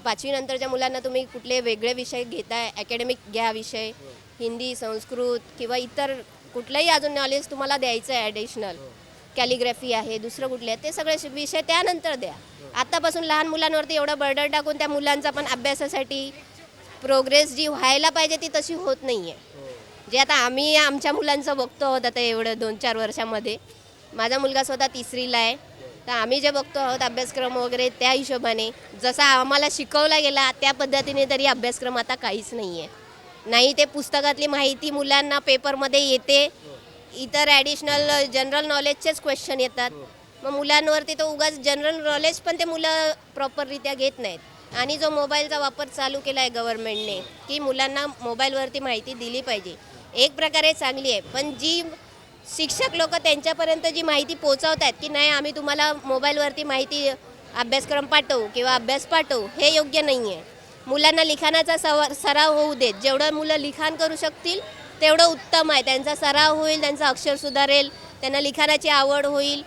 5वी नंतरच्या मुलांना तुम्ही कुठले वेगळे विषय घेताय, अकॅडमिक घ्या विषय, हिंदी, संस्कृत किंवा इतर कुठलंही अजून नॉलेज तुम्हाला द्यायचं आहे ॲडिशनल, कॅलिग्राफी आहे, दुसरं कुठले आहे, ते सगळे विषय त्यानंतर द्या. आत्तापासून लहान मुलांवरती एवढं बर्डन टाकून त्या मुलांचा पण अभ्यासासाठी प्रोग्रेस जी व्हायला पाहिजे ती तशी होत नाही आहे. जे आता आम्ही आमच्या मुलांचं बघतो आहोत आता एवढं 2-4 वर्षामध्ये. माझा मुलगा स्वतः 3रीला आहे. तर आम्ही जे बघतो आहोत अभ्यासक्रम वगैरे त्या हिशोबाने जसा आम्हाला शिकवला गेला त्या पद्धतीने तरी अभ्यासक्रम आता काहीच नाही आहे. नाही ते पुस्तकातली माहिती मुलांना पेपरमध्ये येते, इतर ॲडिशनल जनरल नॉलेजचेच क्वेश्चन येतात. मग मुलांवरती तो उगाच जनरल नॉलेज पण ते मुलं प्रॉपररित्या घेत नाहीत. आणि जो मोबाईलचा वापर चालू केला आहे गव्हर्नमेंटने की मुलांना मोबाईलवरती माहिती दिली पाहिजे, एक प्रकारे चांगली आहे. पण जी शिक्षक लोक त्यांच्यापर्यंत जी माहिती पोहोचवत आहेत की नाही आम्ही तुम्हाला मोबाईलवरती माहिती अभ्यासक्रम पाठवू किंवा अभ्यास पाठवू, हे योग्य नाही आहे. मुलांना लिखाणाचा सराव होऊ देत. जेवढं मुलं लिखाण करू शकतील तेवढं उत्तम आहे. त्यांचा सराव होईल, त्यांचं अक्षर सुधारेल, त्यांना लिखाणाची आवड होईल.